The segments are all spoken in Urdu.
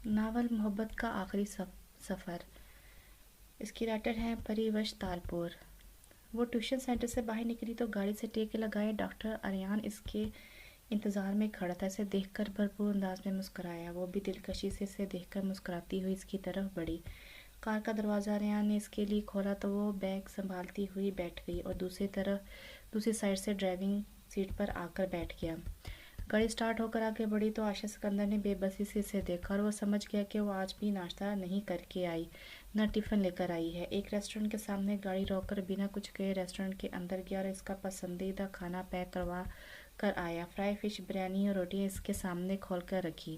ناول محبت کا آخری سفر۔ اس کی رائٹر ہیں پریوش تالپور۔ وہ ٹیوشن سینٹر سے باہر نکلی تو گاڑی سے ٹیکے لگائے ڈاکٹر آریان اس کے انتظار میں کھڑا تھا۔ اسے دیکھ کر بھرپور انداز میں مسکرایا۔ وہ بھی دلکشی سے اسے دیکھ کر مسکراتی ہوئی اس کی طرف بڑھی۔ کار کا دروازہ آریان نے اس کے لیے کھولا تو وہ بیگ سنبھالتی ہوئی بیٹھ گئی اور دوسری سائیڈ سے ڈرائیونگ سیٹ پر آ کر بیٹھ گیا۔ گاڑی سٹارٹ ہو کر آگے بڑھی تو عائشہ سکندر نے بے بسی سے اسے دیکھا اور وہ سمجھ گیا کہ وہ آج بھی ناشتہ نہیں کر کے آئی، نہ ٹفن لے کر آئی ہے۔ ایک ریسٹورینٹ کے سامنے گاڑی روک کر بنا کچھ کہے ریسٹورینٹ کے اندر گیا اور اس کا پسندیدہ کھانا پیک کروا کر آیا۔ فرائی فش، بریانی اور روٹیاں اس کے سامنے کھول کر رکھی۔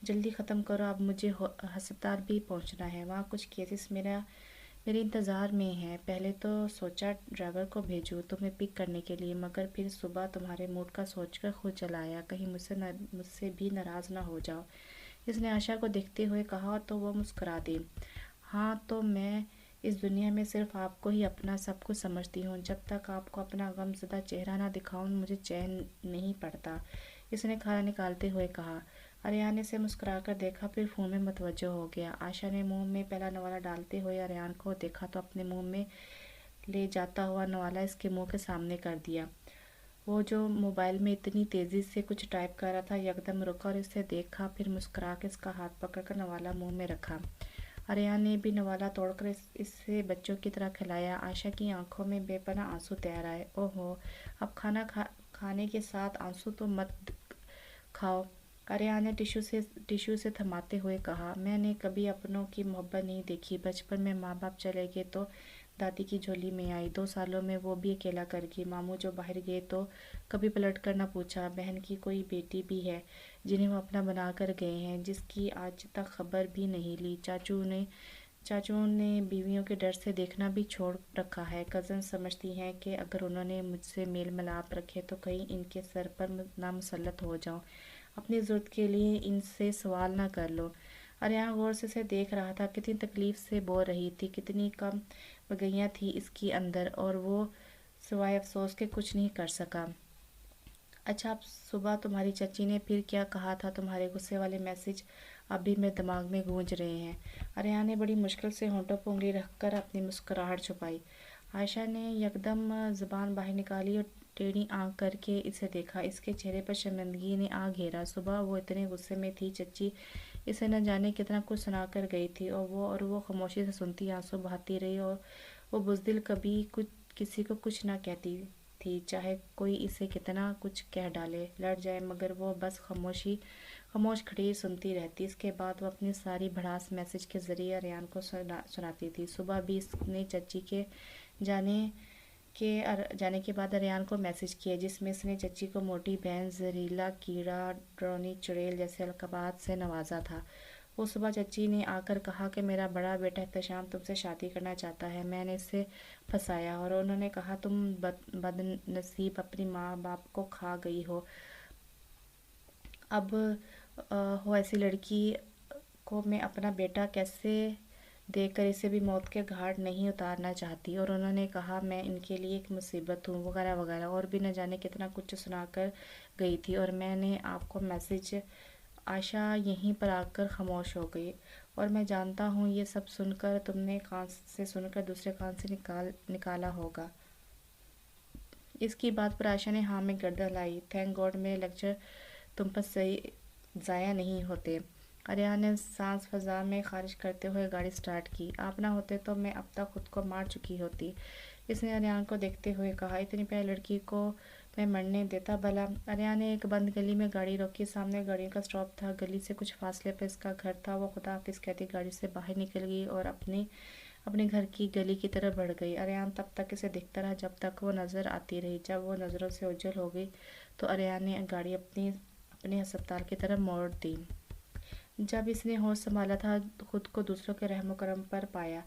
جلدی ختم کرو، اب مجھے ہسپتال بھی پہنچنا ہے، وہاں کچھ کیسز میرے انتظار میں ہیں۔ پہلے تو سوچا ڈرائیور کو بھیجوں تمہیں پک کرنے کے لیے، مگر پھر صبح تمہارے موڈ کا سوچ کر خود چلا آیا، کہیں مجھ سے بھی ناراض نہ ہو جاؤ۔ اس نے عائشہ کو دیکھتے ہوئے کہا تو وہ مسکرا دی۔ ہاں تو میں اس دنیا میں صرف آپ کو ہی اپنا سب کچھ سمجھتی ہوں، جب تک آپ کو اپنا غم زدہ چہرہ نہ دکھاؤں مجھے چین نہیں پڑتا، اس نے کھانا نکالتے ہوئے کہا۔ آریان نے اسے مسکرا کر دیکھا، پھر فون میں متوجہ ہو گیا۔ عائشہ نے منہ میں پہلا نوالا ڈالتے ہوئے آریان کو دیکھا تو اپنے منہ میں لے جاتا ہوا نوالا اس کے منہ کے سامنے کر دیا۔ وہ جو موبائل میں اتنی تیزی سے کچھ ٹائپ کر رہا تھا یکدم رکا اور اسے دیکھا، پھر مسکرا کے اس کا ہاتھ پکڑ کر نوالا منہ میں رکھا۔ آریان نے بھی نوالا توڑ کر اسے بچوں کی طرح کھلایا۔ عائشہ کی آنکھوں میں بے پناہ آنسو تیر آئے۔ اوہو، اب کھانا کھانے کے ساتھ آنسو تو مت کھاؤ، آریان نے ٹیشو سے تھماتے ہوئے کہا۔ میں نے کبھی اپنوں کی محبت نہیں دیکھی، بچپن میں ماں باپ چلے گئے تو دادی کی جھولی میں آئی، 2 سالوں میں وہ بھی اکیلا کر گئی، ماموں جو باہر گئے تو کبھی پلٹ کر نہ پوچھا، بہن کی کوئی بیٹی بھی ہے جنہیں وہ اپنا بنا کر گئے ہیں، جس کی آج تک خبر بھی نہیں لی، چاچوؤں نے بیویوں کے ڈر سے دیکھنا بھی چھوڑ رکھا ہے، کزن سمجھتی ہیں کہ اگر انہوں نے مجھ سے میل ملاپ رکھے تو کہیں ان کے سر پر نہ مسلط ہو جاؤں، اپنی ضرورت کے لیے ان سے سوال نہ کر لو۔ آریان غور سے اسے دیکھ رہا تھا، کتنی تکلیف سے بول رہی تھی، کتنی کم بگیاں تھی اس کی اندر، اور وہ سوائے افسوس کے کچھ نہیں کر سکا۔ اچھا، اب صبح تمہاری چچی نے پھر کیا کہا تھا؟ تمہارے غصے والے میسج اب بھی میرے دماغ میں گونج رہے ہیں۔ آریان نے بڑی مشکل سے ہونٹوں پر انگلی رکھ کر اپنی مسکراہٹ چھپائی۔ عائشہ نے یکدم زبان باہر نکالی اور ٹیڑھی آنکھ کر کے اسے دیکھا۔ اس کے چہرے پر شرمندگی نے آ گھیرا۔ صبح وہ اتنے غصے میں تھی، چچی اسے نہ جانے کتنا کچھ سنا کر گئی تھی، اور وہ خاموشی سے سنتی، آنسو بہاتی رہی، اور وہ بزدل کبھی کسی کو کچھ نہ کہتی تھی، چاہے کوئی اسے کتنا کچھ کہہ ڈالے، لڑ جائے، مگر وہ بس خاموش کھڑی سنتی رہتی۔ اس کے بعد وہ اپنی ساری بھڑاس میسج کے ذریعے آریان کو سناتی تھی۔ صبح بھی اس نے چچی کے جانے کے بعد آریان کو میسج کیا، جس میں اس نے چچی کو موٹی بہن، زہریلا کیڑا، ڈرونی چڑیل جیسے القابات سے نوازا تھا۔ وہ صبح چچی نے آ کر کہا کہ میرا بڑا بیٹا احتشام تم سے شادی کرنا چاہتا ہے، میں نے اسے پھنسایا، اور انہوں نے کہا تم بد نصیب اپنی ماں باپ کو کھا گئی ہو، اب ہو ایسی لڑکی کو میں اپنا بیٹا کیسے دیکھ کر اسے بھی موت کے گھاٹ نہیں اتارنا چاہتی، اور انہوں نے کہا میں ان کے لیے ایک مصیبت ہوں، وغیرہ وغیرہ، اور بھی نہ جانے کتنا کچھ سنا کر گئی تھی، اور میں نے آپ کو میسج۔ عائشہ یہیں پر آ کر خاموش ہو گئی۔ اور میں جانتا ہوں یہ سب سن کر تم نے کان سے سن کر دوسرے کان سے نکالا ہوگا۔ اس کی بات پر عائشہ نے ہاں میں گردن ہلائی۔ تھینک گاڈ میرے لیکچر تم پر ضائع نہیں ہوتے۔ آریان نے سانس فضا میں خارج کرتے ہوئے گاڑی سٹارٹ کی۔ آپ نہ ہوتے تو میں اب تک خود کو مار چکی ہوتی، اس نے آریان کو دیکھتے ہوئے کہا۔ اتنی پیاری لڑکی کو میں مرنے دیتا بھلا؟ آریان نے ایک بند گلی میں گاڑی روکی، سامنے گاڑیوں کا سٹاپ تھا، گلی سے کچھ فاصلے پر اس کا گھر تھا۔ وہ خدا حافظ کہتی گاڑی سے باہر نکل گئی اور اپنے گھر کی گلی کی طرف بڑھ گئی۔ آریان تب تک اسے دیکھتا رہا جب تک وہ نظر آتی رہی۔ جب وہ نظروں سے اوجھل ہو گئی تو آریان نے گاڑی اپنے ہسپتال کی طرف موڑ دی۔ جب اس نے ہوش سنبھالا تھا خود کو دوسروں کے رحم و کرم پر پایا۔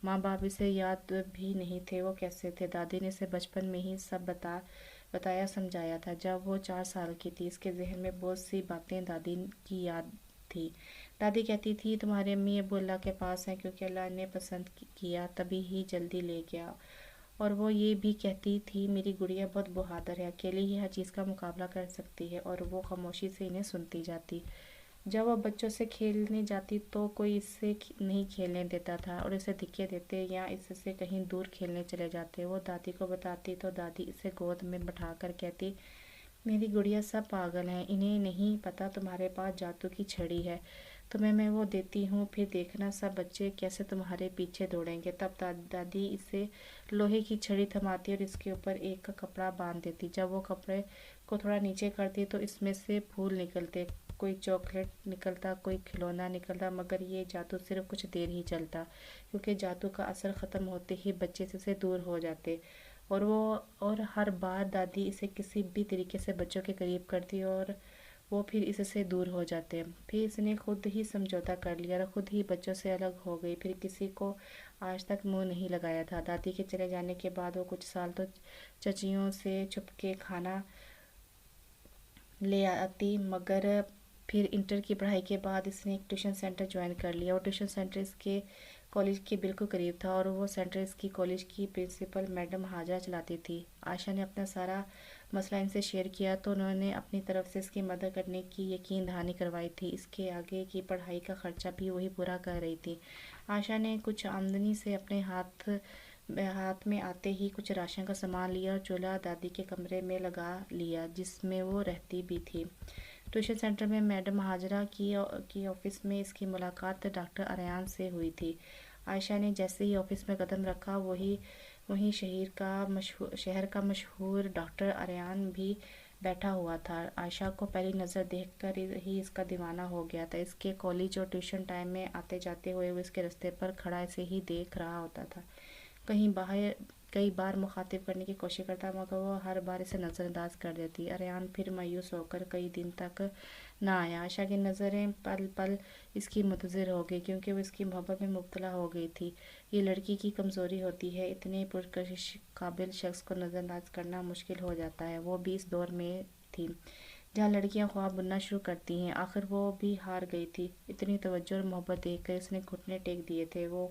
ماں باپ اسے یاد بھی نہیں تھے، وہ کیسے تھے؟ دادی نے اسے بچپن میں ہی سب بتایا سمجھایا تھا جب وہ 4 سال کی تھی۔ اس کے ذہن میں بہت سی باتیں دادی کی یاد تھی۔ دادی کہتی تھی تمہاری امی ابو اللہ کے پاس ہیں، کیونکہ اللہ نے پسند کیا تبھی ہی جلدی لے گیا، اور وہ یہ بھی کہتی تھی میری گڑیا بہت بہادر ہے، اکیلی ہی ہر چیز کا مقابلہ کر سکتی ہے، اور وہ خاموشی سے انہیں سنتی جاتی۔ جب وہ بچوں سے کھیلنے جاتی تو کوئی اس سے نہیں کھیلنے دیتا تھا اور اسے دھکے دیتے یا اس سے کہیں دور کھیلنے چلے جاتے۔ وہ دادی کو بتاتی تو دادی اسے گود میں بٹھا کر کہتی، میری گڑیا سب پاگل ہیں، انہیں نہیں پتا تمہارے پاس جادو کی چھڑی ہے، تمہیں میں وہ دیتی ہوں، پھر دیکھنا سب بچے کیسے تمہارے پیچھے دوڑیں گے۔ تب دادی اسے لوہے کی چھڑی تھماتی اور اس کے اوپر ایک کا کپڑا باندھ دیتی۔ جب وہ کپڑے کو تھوڑا نیچے کرتی تو اس میں سے پھول نکلتے، کوئی چاکلیٹ نکلتا، کوئی کھلونا نکلتا، مگر یہ جادو صرف کچھ دیر ہی چلتا، کیونکہ جادو کا اثر ختم ہوتے ہی بچے سے دور ہو جاتے اور ہر بار دادی اسے کسی بھی طریقے سے بچوں کے قریب کرتی اور وہ پھر اس سے دور ہو جاتے۔ پھر اس نے خود ہی سمجھوتا کر لیا اور خود ہی بچوں سے الگ ہو گئی، پھر کسی کو آج تک منہ نہیں لگایا تھا۔ دادی کے چلے جانے کے بعد وہ کچھ سال تو چچیوں سے چھپ کے کھانا لے آتی، مگر پھر انٹر کی پڑھائی کے بعد اس نے ایک ٹیوشن سینٹر جوائن کر لیا۔ وہ ٹیوشن سینٹر اس کے کالج کے بالکل قریب تھا اور وہ سینٹر اس کی کالج کی پرنسپل میڈم ہاجرہ چلاتی تھی۔ عائشہ نے اپنا سارا مسئلہ ان سے شیئر کیا تو انہوں نے اپنی طرف سے اس کی مدد کرنے کی یقین دہانی کروائی تھی۔ اس کے آگے کی پڑھائی کا خرچہ بھی وہی پورا کر رہی تھی۔ عائشہ نے کچھ آمدنی سے اپنے ہاتھ میں آتے ہی کچھ راشن کا سامان لیا اور چولہا دادی کے کمرے میں لگا لیا جس میں وہ رہتی بھی تھی۔ ٹیوشن سینٹر میں میڈم ہاجرہ کی آفس میں اس کی ملاقات ڈاکٹر اریان سے ہوئی تھی۔ عائشہ نے جیسے ہی آفس میں قدم رکھا وہیں شہر کا مشہور ڈاکٹر اریان بھی بیٹھا ہوا تھا۔ عائشہ کو پہلی نظر دیکھ کر ہی اس کا دیوانہ ہو گیا تھا۔ اس کے کالج اور ٹیوشن ٹائم میں آتے جاتے ہوئے وہ اس کے رستے پر کھڑا اسے ہی دیکھ رہا ہوتا تھا۔ کئی بار مخاطب کرنے کی کوشش کرتا مگر وہ ہر بار اسے نظر انداز کر دیتی۔ اریان پھر مایوس ہو کر کئی دن تک نہ آیا۔ عائشہ کی نظریں پل پل اس کی منتظر ہو گئی کیونکہ وہ اس کی محبت میں مبتلا ہو گئی تھی۔ یہ لڑکی کی کمزوری ہوتی ہے، اتنے پرکشش قابل شخص کو نظر انداز کرنا مشکل ہو جاتا ہے۔ وہ بھی اس دور میں تھی جہاں لڑکیاں خواب بننا شروع کرتی ہیں۔ آخر وہ بھی ہار گئی تھی۔ اتنی توجہ اور محبت دیکھ کر اس نے گھٹنے ٹیک دیے تھے۔ وہ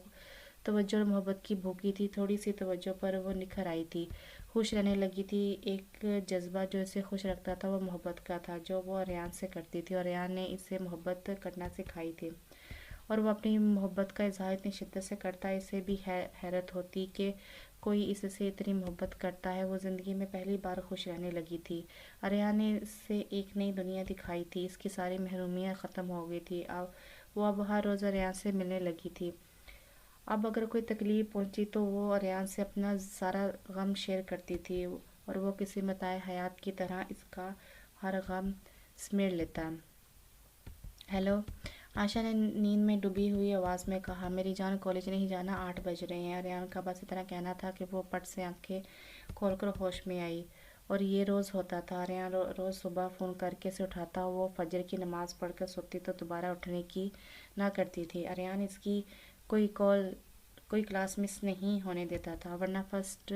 توجہ اور محبت کی بھوکی تھی، تھوڑی سی توجہ پر وہ نکھر آئی تھی، خوش رہنے لگی تھی۔ ایک جذبہ جو اسے خوش رکھتا تھا وہ محبت کا تھا جو وہ اریان سے کرتی تھی اور اریان نے اسے محبت کرنا سکھائی تھی، اور وہ اپنی محبت کا اظہار اتنی شدت سے کرتا۔ اسے بھی حیرت ہوتی کہ کوئی اس سے اتنی محبت کرتا ہے۔ وہ زندگی میں پہلی بار خوش رہنے لگی تھی۔ اریان نے اسے ایک نئی دنیا دکھائی تھی، اس کی ساری محرومیاں ختم ہو گئی تھی۔ وہ اب ہر روز اریان سے ملنے لگی تھی۔ اب اگر کوئی تکلیف پہنچی تو وہ اریان سے اپنا سارا غم شیئر کرتی تھی اور وہ کسی متاع حیات کی طرح اس کا ہر غم سمیٹ لیتا۔ ہیلو، عائشہ نے نیند میں ڈوبی ہوئی آواز میں کہا۔ میری جان، کالج نہیں جانا، 8 بج رہے ہیں۔ اریان کا بس اتنا کہنا تھا کہ وہ پٹ سے آنکھیں کھول کر ہوش میں آئی۔ اور یہ روز ہوتا تھا۔ اریان روز صبح فون کر کے اسے اٹھاتا، وہ فجر کی نماز پڑھ کر سوتی تو دوبارہ اٹھنے کی نہ کرتی تھی۔ اریان اس کی کوئی کلاس مس نہیں ہونے دیتا تھا، ورنہ فرسٹ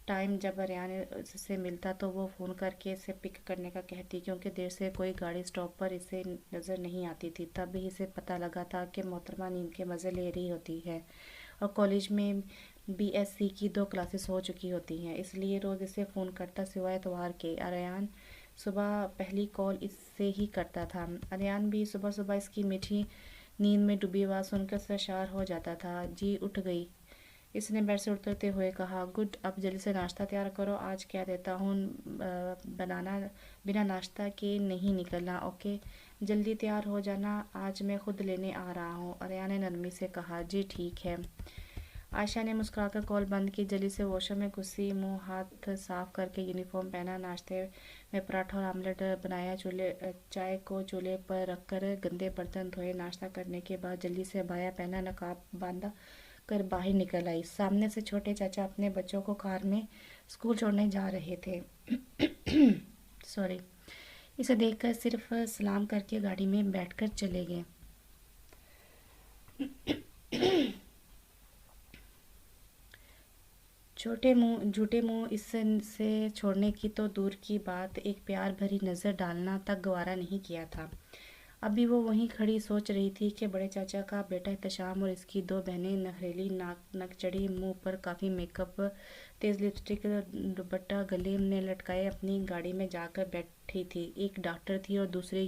ٹائم جب اریان اس سے ملتا تو وہ فون کر کے اسے پک کرنے کا کہتی، کیونکہ دیر سے کوئی گاڑی سٹاپ پر اسے نظر نہیں آتی تھی۔ تب بھی اسے پتہ لگا تھا کہ محترمہ نیند کے مزے لے رہی ہوتی ہے اور کالج میں بی ایس سی کی 2 کلاسز ہو چکی ہوتی ہیں، اس لیے روز اسے فون کرتا سوائے اتوار کے۔ اریان صبح پہلی کال اس سے ہی کرتا تھا۔ اریان بھی صبح صبح اس کی میٹھی نیند میں ڈوبی آواز سن کر سرشار ہو جاتا تھا۔ جی اٹھ گئی، اس نے بیڈ سے اٹھتے ہوئے کہا۔ گڈ، اب جلدی سے ناشتہ تیار کرو، آج کہہ دیتا ہوں بنا ناشتہ کے نہیں نکلنا، اوکے؟ جلدی تیار ہو جانا، آج میں خود لینے آ رہا ہوں، اریان نے نرمی سے کہا۔ جی ٹھیک ہے۔ عائشہ نے مسکرا کر کال بند کی، جلدی سے واش روم میں گھسی، منہ ہاتھ صاف کر کے یونیفارم پہنا، ناشتے میں پراٹھا اور آملیٹ بنایا، چائے کو چولہے پر رکھ کر گندے برتن دھوئے۔ ناشتہ کرنے کے بعد جلدی سے عبایا پہنا، نقاب باندھ کر باہر نکل آئی۔ سامنے سے چھوٹے چاچا اپنے بچوں کو کار میں اسکول چھوڑنے جا رہے تھے۔ اسے دیکھ کر صرف سلام کر کے گاڑی میں بیٹھ کر چلے گئے۔ جھوٹے منہ اس سے چھوڑنے کی تو دور کی بات، ایک پیار بھری نظر ڈالنا تک گوارا نہیں کیا تھا۔ اب بھی وہ وہیں کھڑی سوچ رہی تھی کہ بڑے چاچا کا بیٹا احتشام اور اس کی 2 بہنیں نخریلی، نک چڑھی، منہ پر کافی میک اپ، تیز لپسٹک، دوپٹہ گلے میں لٹکائے اپنی گاڑی میں جا کر بیٹھی تھی۔ ایک ڈاکٹر تھی اور دوسرے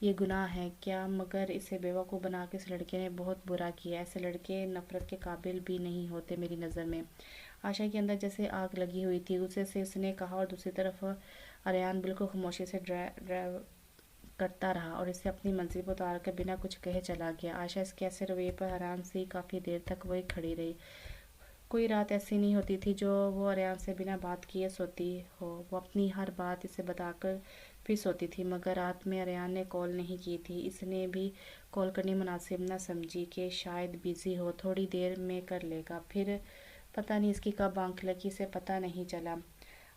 یہ گناہ ہے کیا؟ مگر اسے بیوقوف بنا کے اس لڑکے نے بہت برا کیا۔ ایسے لڑکے نفرت کے قابل بھی نہیں ہوتے میری نظر میں۔ عائشہ کے اندر جیسے آگ لگی ہوئی تھی، غصے سے اس نے کہا، اور دوسری طرف اریان بالکل خاموشی سے ڈرائیو کرتا رہا اور اسے اپنی منزل پر اتار کر بنا کچھ کہے چلا گیا۔ عائشہ اس کے ایسے رویے پر حیران سی کافی دیر تک وہی کھڑی رہی۔ کوئی رات ایسی نہیں ہوتی تھی جو وہ اریان سے بنا بات کیے سوتی ہو۔ وہ اپنی ہر بات اسے بتا کر پھر سوتی تھی، مگر رات میں اریان نے کال نہیں کی تھی۔ اس نے بھی کال کرنی مناسب نہ سمجھی کہ شاید بیزی ہو، تھوڑی دیر میں کر لے گا۔ پھر پتہ نہیں اس کی کب آنکھ لگی، اسے پتہ نہیں چلا۔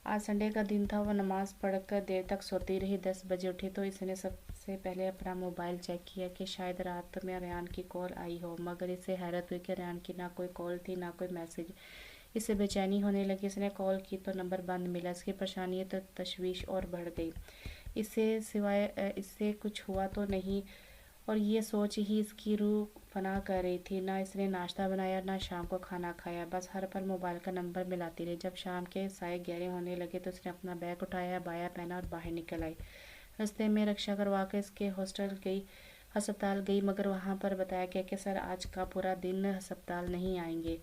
آج سنڈے کا دن تھا۔ وہ نماز پڑھ کر دیر تک سوتی رہی۔ 10 بجے اٹھی تو اس نے سب سے پہلے اپنا موبائل چیک کیا کہ شاید رات میں اریان کی کال آئی ہو، مگر اسے حیرت ہوئی کہ اریان کی نہ کوئی کال تھی نہ کوئی میسج۔ اسے بے چینی ہونے لگی۔ اس نے کال کی تو نمبر بند ملا۔ اس کی پریشانی تو تشویش اور بڑھ گئی۔ اس سے کچھ ہوا تو نہیں، اور یہ سوچ ہی اس کی روح فنا کر رہی تھی۔ نہ اس نے ناشتہ بنایا نہ شام کو کھانا کھایا، بس ہر پل موبائل کا نمبر ملاتی رہی۔ جب شام کے سائے گہرے ہونے لگے تو اس نے اپنا بیگ اٹھایا، بایا پہنا اور باہر نکل آئی۔ رستے میں رکشا کروا کر اس کے ہسپتال گئی، مگر وہاں پر بتایا گیا کہ سر آج کا پورا دن ہسپتال نہیں آئیں گے۔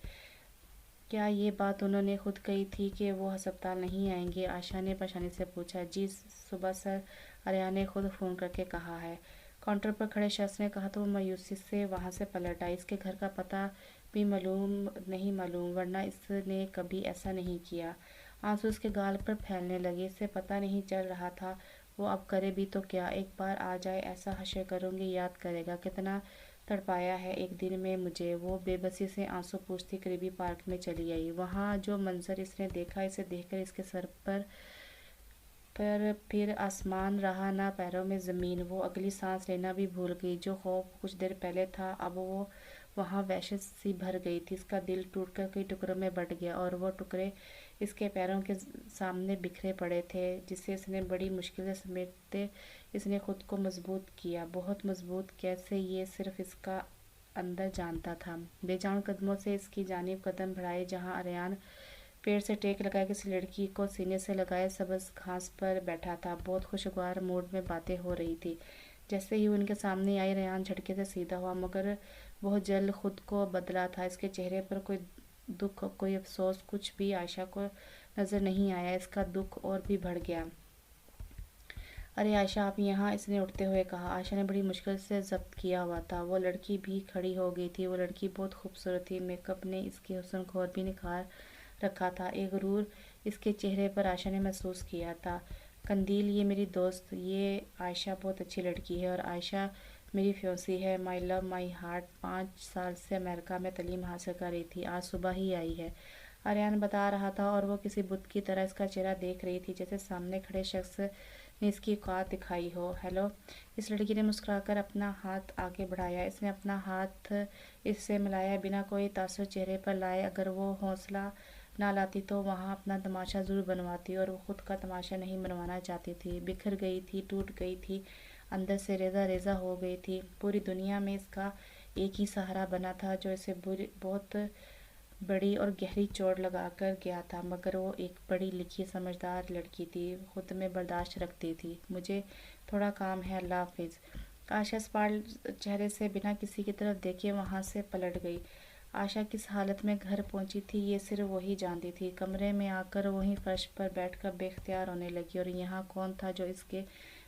کیا یہ بات انہوں نے خود کہی تھی کہ وہ ہسپتال نہیں آئیں گے؟ عائشہ نے پریشانی سے پوچھا۔ جی صبح سر اریان نے خود فون کر کے کہا ہے، کاؤنٹر پر کھڑے شخص نے کہا تو وہ مایوسی سے وہاں سے پلٹ آئی۔ اس کے گھر کا پتہ بھی نہیں معلوم، ورنہ اس نے کبھی ایسا نہیں کیا۔ آنسو اس کے گال پر پھیلنے لگے۔ اسے پتہ نہیں چل رہا تھا وہ اب کرے بھی تو کیا۔ ایک بار آ جائے ایسا حشر کروں گی، یاد کرے گا کتنا تڑپایا ہے ایک دن میں مجھے۔ وہ بے بسی سے آنسو پوچھتی قریبی پارک میں چلی آئی۔ وہاں جو منظر اس نے دیکھا، اسے دیکھ کر اس کے سر پر پھر آسمان رہا نہ پیروں میں زمین۔ وہ اگلی سانس لینا بھی بھول گئی۔ جو خوف کچھ دیر پہلے تھا، اب وہ وہاں وحشت سی بھر گئی تھی۔ اس کا دل ٹوٹ کر کئی ٹکڑوں میں بٹ گیا، اور وہ ٹکڑے اس کے پیروں کے سامنے بکھرے پڑے تھے، جسے اس نے بڑی مشکل سے سمیٹتے اس نے خود کو مضبوط کیا۔ بہت مضبوط کیسے، یہ صرف اس کا اندر جانتا تھا۔ بے جان قدموں سے اس کی جانب قدم بڑھائے جہاں اریان پیڑ سے ٹیک لگائے کسی لڑکی کو سینے سے لگائے سبز گھاس پر بیٹھا تھا۔ بہت خوشگوار موڈ میں باتیں ہو رہی تھی۔ جیسے ہی وہ ان کے سامنے آئی، اریان جھٹکے سے سیدھا ہوا، مگر بہت جلد خود کو بدلا تھا۔ اس کے چہرے پر کوئی دکھ، کوئی افسوس، کچھ بھی عائشہ کو نظر نہیں آیا۔ اس کا دکھ اور بھی بڑھ گیا۔ ارے عائشہ، آپ یہاں؟ اس نے اٹھتے ہوئے کہا۔ عائشہ نے بڑی مشکل سے ضبط کیا ہوا تھا۔ وہ لڑکی بھی کھڑی ہو گئی تھی۔ وہ لڑکی بہت خوبصورت تھی۔ میک اپ نے اس کے حسن کو اور بھی نکھار رکھا تھا۔ ایک غرور اس کے چہرے پر عائشہ نے محسوس کیا تھا۔ قندیل، یہ میری دوست، یہ عائشہ بہت اچھی لڑکی ہے، اور عائشہ میری فیونسی ہے، مائی لو، مائی ہارٹ۔ 5 سال سے امریکہ میں تعلیم حاصل کر رہی تھی، آج صبح ہی آئی ہے، اریان بتا رہا تھا، اور وہ کسی بت کی طرح اس کا چہرہ دیکھ رہی تھی، جیسے سامنے کھڑے شخص نے اس کی اوقات دکھائی ہو۔ ہیلو، اس لڑکی نے مسکرا کر اپنا ہاتھ آگے بڑھایا۔ اس نے اپنا ہاتھ اس سے ملایا، بنا کوئی تاثر چہرے پر لائے۔ اگر وہ حوصلہ نہ لاتی تو وہاں اپنا تماشا ضرور بنواتی، اور وہ خود کا تماشا نہیں بنوانا چاہتی تھی۔ بکھر گئی تھی، ٹوٹ گئی تھی، اندر سے ریزہ ریزہ ہو گئی تھی۔ پوری دنیا میں اس کا ایک ہی سہارا بنا تھا جو اسے بہت بڑی اور گہری چوٹ لگا کر گیا تھا، مگر وہ ایک پڑھی لکھی سمجھدار لڑکی تھی، خود میں برداشت رکھتی تھی۔ مجھے تھوڑا کام ہے، اللہ حافظ۔ عائشہ اسپاٹ چہرے سے بنا کسی کی طرف دیکھے وہاں سے پلٹ گئی۔ عائشہ کس حالت میں گھر پہنچی تھی یہ صرف وہی جانتی تھی۔ کمرے میں آ کر وہیں فرش پر بیٹھ کر بے اختیار رونے لگی، اور یہاں کون تھا جو اس کے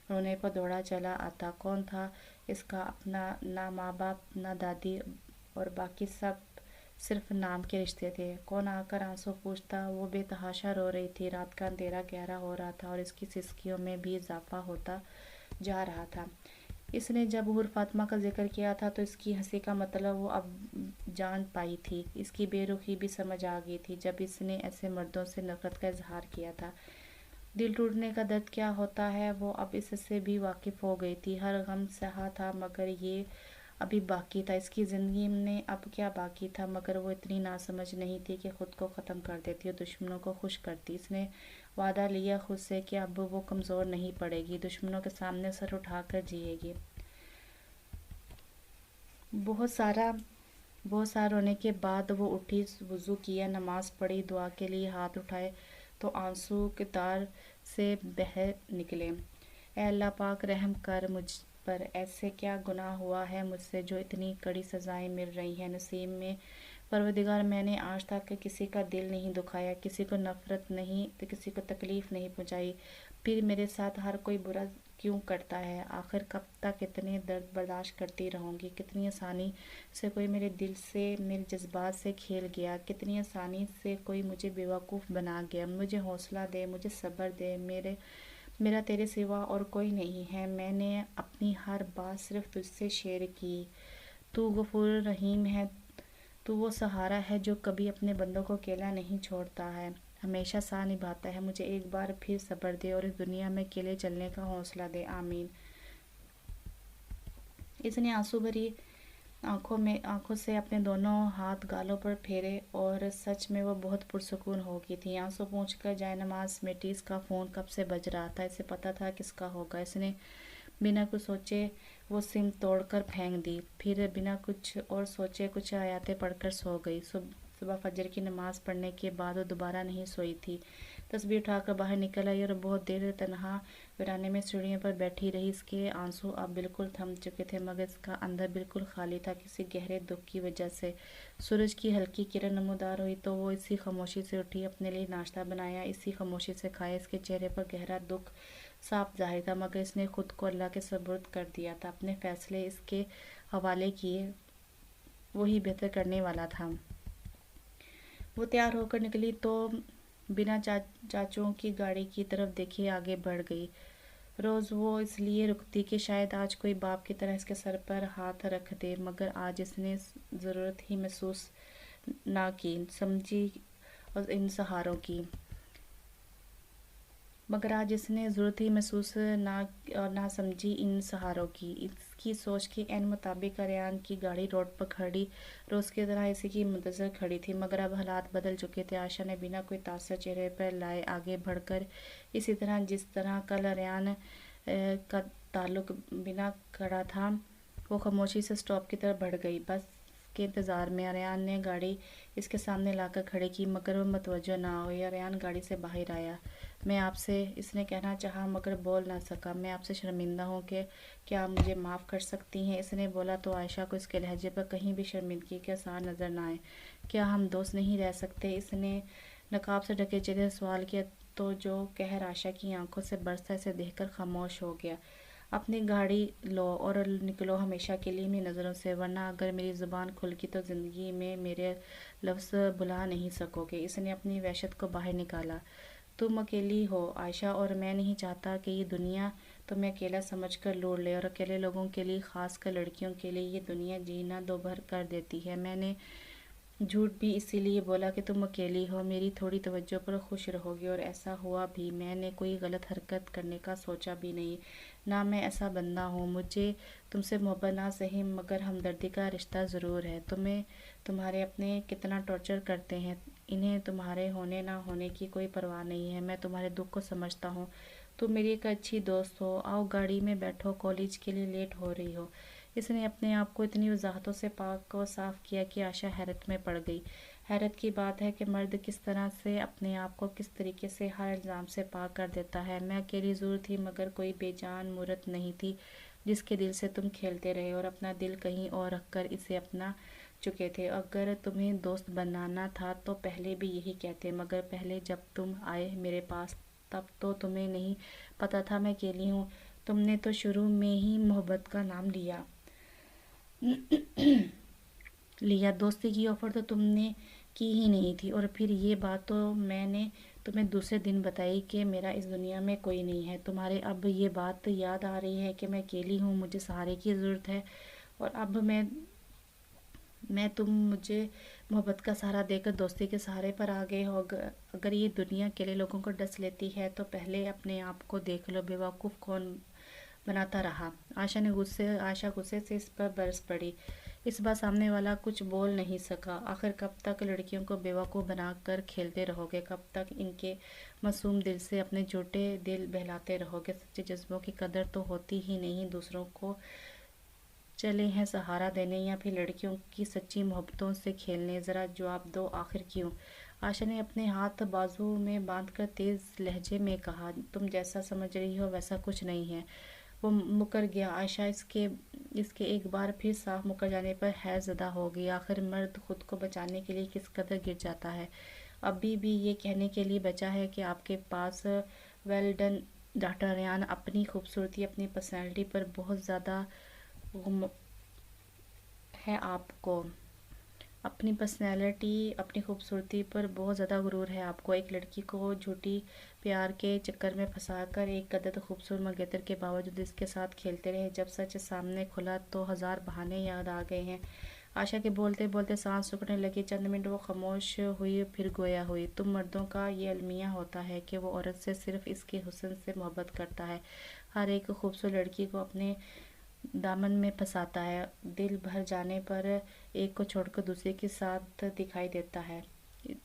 رونے پر دوڑا چلا آتا؟ کون تھا اس کا اپنا؟ نہ ماں باپ، نہ دادی، اور باقی سب صرف نام کے رشتے تھے۔ کون آ کر آنسو پوچھتا؟ وہ بے تحاشا رو رہی تھی۔ رات کا اندھیرا گہرا ہو رہا تھا، اور اس کی سسکیوں میں بھی اضافہ ہوتا جا رہا تھا۔ اس نے جب حور فاطمہ کا ذکر کیا تھا تو اس کی ہنسی کا مطلب وہ اب جان پائی تھی۔ اس کی بے رخی بھی سمجھ آ گئی تھی جب اس نے ایسے مردوں سے نفرت کا اظہار کیا تھا۔ دل ٹوٹنے کا درد کیا ہوتا ہے وہ اب اس سے بھی واقف ہو گئی تھی۔ ہر غم سہا تھا، مگر یہ ابھی باقی تھا۔ اس کی زندگی میں اب کیا باقی تھا؟ مگر وہ اتنی ناسمجھ نہیں تھی کہ خود کو ختم کر دیتی اور دشمنوں کو خوش کرتی۔ اس نے وعدہ لیا خود سے کہ اب وہ کمزور نہیں پڑے گی، دشمنوں کے سامنے سر اٹھا کر جیے گی۔ بہت سارا رونے کے بعد وہ اٹھی، وضو کیا، نماز پڑھی، دعا کے لیے ہاتھ اٹھائے تو آنسو قطار سے بہہ نکلے۔ اے اللہ پاک، رحم کر، پر ایسے کیا گناہ ہوا ہے مجھ سے جو اتنی کڑی سزائیں مل رہی ہیں نصیب میں؟ پروردگار، میں نے آج تک کسی کا دل نہیں دکھایا، کسی کو نفرت نہیں، کسی کو تکلیف نہیں پہنچائی، پھر میرے ساتھ ہر کوئی برا کیوں کرتا ہے؟ آخر کب تک اتنے درد برداشت کرتی رہوں گی؟ کتنی آسانی سے کوئی میرے دل سے، میرے جذبات سے کھیل گیا، کتنی آسانی سے کوئی مجھے بیوقوف بنا گیا۔ مجھے حوصلہ دے، مجھے صبر دے، میرا تیرے سوا اور کوئی نہیں ہے۔ میں نے اپنی ہر بات صرف تجھ سے شیئر کی۔ تو غفور رحیم ہے، تو وہ سہارا ہے جو کبھی اپنے بندوں کو اکیلا نہیں چھوڑتا ہے، ہمیشہ ساتھ نبھاتا ہے۔ مجھے ایک بار پھر صبر دے اور اس دنیا میں اکیلے چلنے کا حوصلہ دے، آمین۔ اس نے آنسو بھری آنکھوں سے اپنے دونوں ہاتھ گالوں پر پھیرے اور سچ میں وہ بہت پرسکون ہو گئی تھی۔ آنسو پوچھ کر جائے نماز سمیٹی۔ اس کا فون کب سے بج رہا تھا، اسے پتہ تھا کس کا ہوگا۔ اس نے بنا کچھ سوچے وہ سم توڑ کر پھینک دی، پھر بنا کچھ اور سوچے کچھ آیاتیں پڑھ کر سو گئی۔ صبح فجر کی نماز پڑھنے کے بعد وہ دوبارہ نہیں سوئی تھی۔ تسبیح اٹھا کر باہر نکل آئی اور بہت دیر تنہا ویرانے میں سیڑھیوں پر بیٹھی رہی۔ اس کے آنسو اب بالکل تھم چکے تھے مگر اس کا اندر بالکل خالی تھا کسی گہرے دکھ کی وجہ سے۔ سورج کی ہلکی کرن نمودار ہوئی تو وہ اسی خاموشی سے اٹھی، اپنے لیے ناشتہ بنایا، اسی خاموشی سے کھایا۔ اس کے چہرے پر گہرا دکھ صاف ظاہر تھا مگر اس نے خود کو اللہ کے سپرد کر دیا تھا، اپنے فیصلے اس کے حوالے کیے، وہی بہتر کرنے والا تھا۔ وہ تیار ہو کر نکلی تو بنا چاچوں کی گاڑی کی طرف دیکھے آگے بڑھ گئی۔ روز وہ اس لیے رکتی کہ شاید آج کوئی باپ کی طرح اس کے سر پر ہاتھ رکھ دے، مگر آج اس نے ضرورت ہی محسوس نہ کی، سمجھی ان سہاروں کی۔ نہ سمجھی ان سہاروں کی۔ اس کی سوچ کے عین مطابق ریان کی گاڑی روڈ پر کھڑی روز کی طرح اسی کی منتظر کھڑی تھی، مگر اب حالات بدل چکے تھے۔ عائشہ نے بنا کوئی تاثر چہرے پر لائے آگے بڑھ کر اسی طرح جس طرح کل ریان کا تعلق بنا کھڑا تھا، وہ خاموشی سے اسٹاپ کی طرف بڑھ گئی۔ بس کے انتظار میں ریان نے گاڑی اس کے سامنے لا کر کھڑی کی مگر وہ متوجہ نہ ہوئی۔ ریان گاڑی سے باہر آیا۔ میں آپ سے، اس نے کہنا چاہا مگر بول نہ سکا، میں آپ سے شرمندہ ہوں کہ کیا آپ مجھے معاف کر سکتی ہیں؟ اس نے بولا تو عائشہ کو اس کے لہجے پر کہیں بھی شرمندگی کے آثار نظر نہ آئے۔ کیا ہم دوست نہیں رہ سکتے؟ اس نے نقاب سے ڈھکے چہرے سے سوال کیا تو جو قہر عائشہ کی آنکھوں سے برسا اسے دیکھ کر خاموش ہو گیا۔ اپنی گاڑی لو اور نکلو ہمیشہ کے لیے میری نظروں سے، ورنہ اگر میری زبان کھل گئی تو زندگی میں میرے لفظ بھلا نہیں سکو گے۔ اس نے اپنی وحشت کو باہر نکالا۔ تم اکیلی ہو عائشہ، اور میں نہیں چاہتا کہ یہ دنیا تمہیں اکیلا سمجھ کر لوٹ لے، اور اکیلے لوگوں کے لیے، خاص کر لڑکیوں کے لیے، یہ دنیا جینا دوبھر کر دیتی ہے۔ میں نے جھوٹ بھی اسی لیے بولا کہ تم اکیلی ہو، میری تھوڑی توجہ پر خوش رہو گی، اور ایسا ہوا بھی۔ میں نے کوئی غلط حرکت کرنے کا سوچا بھی نہیں، نہ میں ایسا بندہ ہوں۔ مجھے تم سے محبت نہ صحیح مگر ہمدردی کا رشتہ ضرور ہے۔ تمہیں تمہارے اپنے کتنا ٹارچر کرتے ہیں، انہیں تمہارے ہونے نہ ہونے کی کوئی پرواہ نہیں ہے۔ میں تمہارے دکھ کو سمجھتا ہوں، تم میری ایک اچھی دوست ہو۔ آؤ گاڑی میں بیٹھو، کالج کے لیے لیٹ ہو رہی ہو۔ اس نے اپنے آپ کو اتنی وضاحتوں سے پاک و صاف کیا کہ عائشہ حیرت میں پڑ گئی۔ حیرت کی بات ہے کہ مرد کس طرح سے اپنے آپ کو کس طریقے سے ہر الزام سے پاک کر دیتا ہے۔ میں اکیلی ضرور تھی مگر کوئی بے جان مورت نہیں تھی جس کے دل سے تم کھیلتے رہے اور اپنا دل کہیں اور رکھ کر اسے اپنا چکے تھے۔ اگر تمہیں دوست بنانا تھا تو پہلے بھی یہی کہتے، مگر پہلے جب تم آئے میرے پاس تب تو تمہیں نہیں پتا تھا میں اکیلی ہوں۔ تم نے تو شروع میں ہی محبت کا نام لیا دوستی کی آفر تو تم نے کی ہی نہیں تھی، اور پھر یہ بات تو میں نے تمہیں دوسرے دن بتائی کہ میرا اس دنیا میں کوئی نہیں ہے۔ تمہارے اب یہ بات یاد آ رہی ہے کہ میں اکیلی ہوں، مجھے سہارے کی ضرورت ہے، اور اب تم مجھے محبت کا سہارا دے کر دوستی کے سہارے پر آ گئے ہو۔ اگر یہ دنیا اکیلے لوگوں کو ڈس لیتی ہے تو پہلے اپنے آپ کو دیکھ لو، بیوقوف کون بناتا رہا۔ عائشہ غصے سے اس پر برس پڑی۔ اس بار سامنے والا کچھ بول نہیں سکا۔ آخر کب تک لڑکیوں کو بیوقوف بنا کر کھیلتے رہو گے؟ کب تک ان کے معصوم دل سے اپنے جھوٹے دل بہلاتے رہو گے؟ سچے جذبوں کی قدر تو ہوتی ہی نہیں، دوسروں کو چلے ہیں سہارا دینے یا پھر لڑکیوں کی سچی محبتوں سے کھیلنے؟ ذرا جواب دو، آخر کیوں؟ عائشہ نے اپنے ہاتھ بازو میں باندھ کر تیز لہجے میں کہا، تم جیسا سمجھ رہی ہو ویسا کچھ نہیں ہے۔ وہ مکر گیا۔ عائشہ اس کے ایک بار پھر صاف مکر جانے پر حیرت زدہ ہو گئی۔ آخر مرد خود کو بچانے کے لیے کس قدر گر جاتا ہے۔ ابھی بھی یہ کہنے کے لیے بچا ہے کہ آپ کے پاس ویل ڈن ڈاکٹر ریان، اپنی خوبصورتی، اپنی پرسنالٹی پر بہت زیادہ غم ہے آپ کو، اپنی پرسنالٹی، اپنی خوبصورتی پر بہت زیادہ غرور ہے آپ کو۔ ایک لڑکی کو جھوٹی پیار کے چکر میں پھنسا کر ایک قدر خوبصورت منگیتر کے باوجود اس کے ساتھ کھیلتے رہے۔ جب سچ سامنے کھلا تو ہزار بہانے یاد آ گئے ہیں۔ عائشہ کے بولتے بولتے سانس رکنے لگی۔ چند منٹ وہ خاموش ہوئی، پھر گویا ہوئی۔ تم مردوں کا یہ المیہ ہوتا ہے کہ وہ عورت سے صرف اس کے حسن سے محبت کرتا ہے، ہر ایک خوبصورت لڑکی کو اپنے دامن میں پھنساتا ہے، دل بھر جانے پر ایک کو چھوڑ کر دوسرے کے ساتھ دکھائی دیتا ہے۔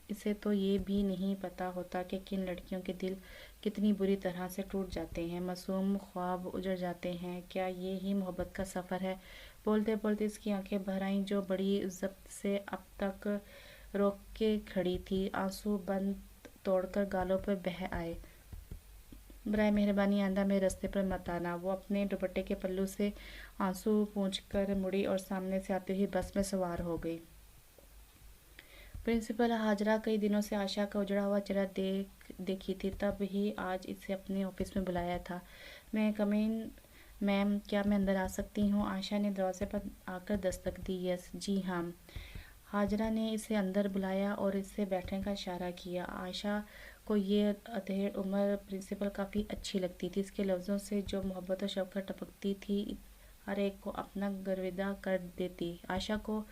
اسے تو یہ بھی نہیں پتا ہوتا کہ کن لڑکیوں کے دل کتنی بری طرح سے ٹوٹ جاتے ہیں، معصوم خواب اجڑ جاتے ہیں۔ کیا یہ ہی محبت کا سفر ہے؟ بولتے بولتے اس کی آنکھیں بھر آئیں، جو بڑی ضبط سے اب تک روک کے کھڑی تھی۔ آنسو بند توڑ کر گالوں پر بہہ آئے۔ برائے مہربانی آئندہ میرے راستے پر مت آنا۔ وہ اپنے دوپٹے کے پلو سے آنسو پونچھ کر مڑی اور سامنے سے آتی ہوئی بس میں سوار ہو گئی۔ پرنسپل ہاجرہ کئی دنوں سے عائشہ کا اجڑا ہوا چہرہ دیکھی تھی، تب ہی آج اسے اپنے آفس میں بلایا تھا۔ میں کم ان میم، کیا میں اندر آ سکتی ہوں؟ عائشہ نے دروازے پر آ کر دستک دی۔ یس جی ہاں۔ ہاجرہ نے اسے اندر بلایا اور اس سے بیٹھنے کا اشارہ کیا۔ عائشہ کو یہ ادھیڑ عمر پرنسپل کافی اچھی لگتی تھی۔ اس کے لفظوں سے جو محبت و شفقت ٹپکتی تھی، ہر ایک کو اپنا گرویدہ کر دیتی۔ عائشہ کو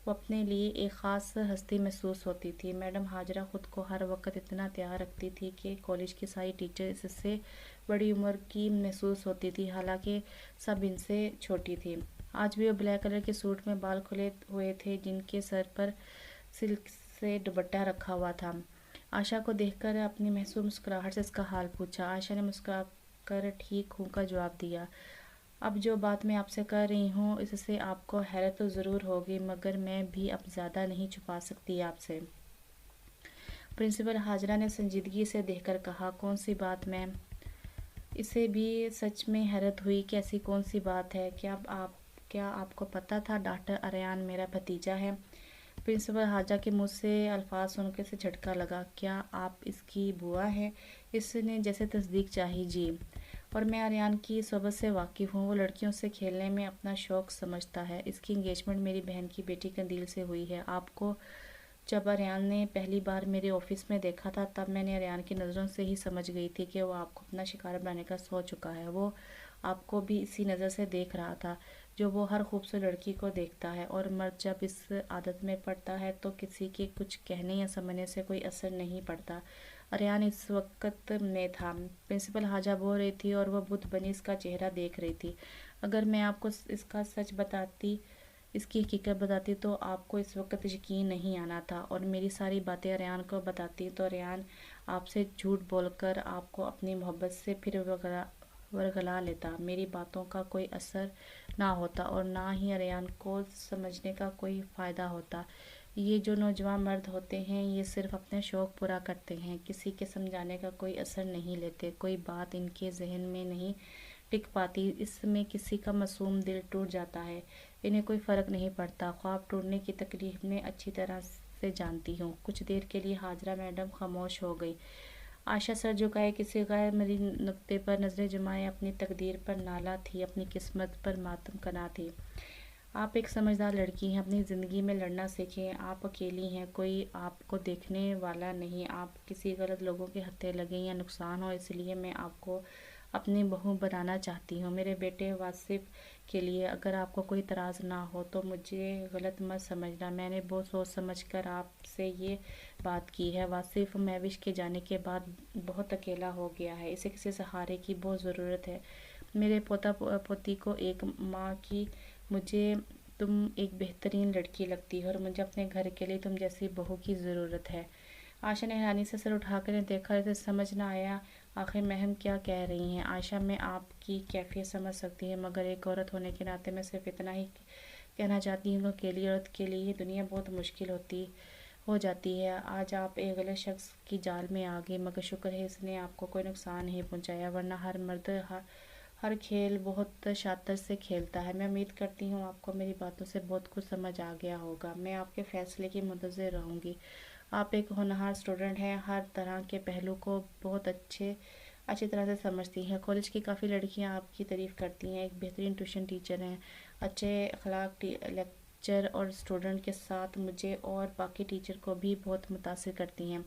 وہ اپنے لیے ایک خاص ہستی محسوس ہوتی تھی۔ میڈم ہاجرہ خود کو ہر وقت اتنا تیار رکھتی تھی کہ کالج کی ساری ٹیچر اس سے بڑی عمر کی محسوس ہوتی تھی، حالانکہ سب ان سے چھوٹی تھیں۔ آج بھی وہ بلیک کلر کے سوٹ میں بال کھلے ہوئے تھے، جن کے سر پر سلک سے دوپٹہ رکھا ہوا تھا۔ عائشہ کو دیکھ کر اپنی محسوس مسکراہٹ سے اس کا حال پوچھا۔ عائشہ نے مسکرا کر ٹھیک ہوں کا جواب دیا۔ اب جو بات میں آپ سے کر رہی ہوں، اس سے آپ کو حیرت تو ضرور ہوگی، مگر میں بھی اب زیادہ نہیں چھپا سکتی آپ سے۔ پرنسپل ہاجرہ نے سنجیدگی سے دیکھ کر کہا۔ کون سی بات میم؟ اسے بھی سچ میں حیرت ہوئی کہ ایسی کون سی بات ہے؟ کیا آپ کو پتا تھا ڈاکٹر اریان میرا بھتیجا ہے؟ پرنسپل ہاجرہ کے منہ سے الفاظ سن کے اسے جھٹکا لگا۔ کیا آپ اس کی بوا ہیں؟ اس نے جیسے تصدیق چاہی۔ جی، اور میں اریان کی صحبت سے واقف ہوں۔ وہ لڑکیوں سے کھیلنے میں اپنا شوق سمجھتا ہے۔ اس کی انگیجمنٹ میری بہن کی بیٹی قندیل سے ہوئی ہے۔ آپ کو جب اریان نے پہلی بار میرے آفس میں دیکھا تھا، تب میں نے اریان کی نظروں سے ہی سمجھ گئی تھی کہ وہ آپ کو اپنا شکار بنانے کا سوچ چکا ہے۔ وہ آپ کو بھی اسی نظر سے دیکھ رہا تھا جو وہ ہر خوبصورت لڑکی کو دیکھتا ہے، اور مرد جب اس عادت میں پڑتا ہے تو کسی کے کچھ کہنے یا سمجھنے سے کوئی اثر نہیں پڑتا۔ اریان اس وقت میں تھا۔ پرنسپل ہاجرہ بول رہی تھی اور وہ بت بنی اس کا چہرہ دیکھ رہی تھی۔ اگر میں آپ کو اس کا سچ بتاتی، اس کی حقیقت بتاتی، تو آپ کو اس وقت یقین نہیں آنا تھا، اور میری ساری باتیں اریان کو بتاتی تو اریان آپ سے جھوٹ بول کر آپ کو اپنی محبت سے پھر ورگلا لیتا، میری باتوں کا کوئی اثر نہ ہوتا، اور نہ ہی اریان کو سمجھنے کا کوئی فائدہ ہوتا۔ یہ جو نوجوان مرد ہوتے ہیں، یہ صرف اپنے شوق پورا کرتے ہیں، کسی کے سمجھانے کا کوئی اثر نہیں لیتے، کوئی بات ان کے ذہن میں نہیں ٹک پاتی، اس میں کسی کا معصوم دل ٹوٹ جاتا ہے، انہیں کوئی فرق نہیں پڑتا۔ خواب ٹوٹنے کی تکلیف میں اچھی طرح سے جانتی ہوں۔ کچھ دیر کے لیے ہاجرہ میڈم خاموش ہو گئی۔ عائشہ سر جھکائے کسی غیر مرئی نقطے پر نظریں جمائے اپنی تقدیر پر نالہ تھی، اپنی قسمت پر ماتم کنا تھی۔ آپ ایک سمجھدار لڑکی ہیں، اپنی زندگی میں لڑنا سیکھیں۔ آپ اکیلی ہیں، کوئی آپ کو دیکھنے والا نہیں، آپ کسی غلط لوگوں کے ہتھے لگیں یا نقصان ہو، اس لیے میں آپ کو اپنی بہو بنانا چاہتی ہوں۔ میرے بیٹے واصف کے لیے اگر آپ کو کوئی اعتراض نہ ہو تو مجھے غلط مت سمجھنا، میں نے بہت سوچ سمجھ کر آپ سے یہ بات کی ہے۔ واصف مہوش کے جانے کے بعد بہت اکیلا ہو گیا ہے، اسے کسی سہارے کی بہت ضرورت ہے۔ میرے پوتا پوتی کو ایک ماں کی مجھے تم ایک بہترین لڑکی لگتی ہے، اور مجھے اپنے گھر کے لیے تم جیسی بہو کی ضرورت ہے۔ عائشہ نے حیرانی سے سر اٹھا کر دیکھا، اسے سمجھ نہ آیا آخر مہم کیا کہہ رہی ہیں۔ عائشہ، میں آپ کی کیفیت سمجھ سکتی ہوں، مگر ایک عورت ہونے کے ناطے میں صرف اتنا ہی کہنا چاہتی ہوں کہ اکیلی عورت کے لیے یہ دنیا بہت مشکل ہو جاتی ہے۔ آج آپ ایک غلط شخص کی جال میں آ گئی، مگر شکر ہے اس نے آپ کو کوئی نقصان نہیں پہنچایا، ورنہ ہر مرد ہر کھیل بہت شاطر سے کھیلتا ہے۔ میں امید کرتی ہوں آپ کو میری باتوں سے بہت کچھ سمجھ آ گیا ہوگا۔ میں آپ کے فیصلے کی منتظر رہوں گی۔ آپ ایک ہونہار اسٹوڈنٹ ہیں، ہر طرح کے پہلو کو بہت اچھی طرح سے سمجھتی ہیں۔ کالج کی کافی لڑکیاں آپ کی تعریف کرتی ہیں، ایک بہترین ٹیوشن ٹیچر ہیں، اچھے اخلاق لیکچر اور اسٹوڈنٹ کے ساتھ مجھے اور باقی ٹیچر کو بھی بہت متاثر کرتی ہیں۔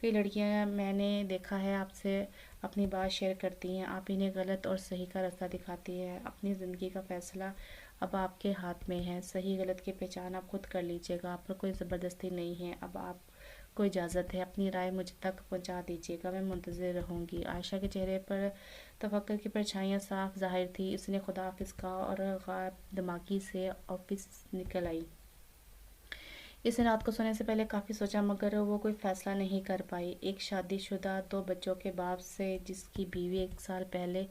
کئی لڑکیاں میں نے دیکھا ہے آپ سے اپنی بات شیئر کرتی ہیں، آپ انہیں غلط اور صحیح کا راستہ دکھاتی ہیں۔ اپنی زندگی کا فیصلہ اب آپ کے ہاتھ میں ہے، صحیح غلط کی پہچان آپ خود کر لیجیے گا، آپ پر کوئی زبردستی نہیں ہے، اب آپ کو اجازت ہے، اپنی رائے مجھ تک پہنچا دیجیے گا، میں منتظر رہوں گی۔ عائشہ کے چہرے پر تفکر کی پرچھائیاں صاف ظاہر تھی، اس نے خدا حافظ کہا اور غائب دماغی سے آفس نکل آئی۔ اس نے رات کو سونے سے پہلے کافی سوچا مگر وہ کوئی فیصلہ نہیں کر پائی۔ ایک شادی شدہ 2 بچوں کے باپ سے جس کی بیوی 1 سال پہلے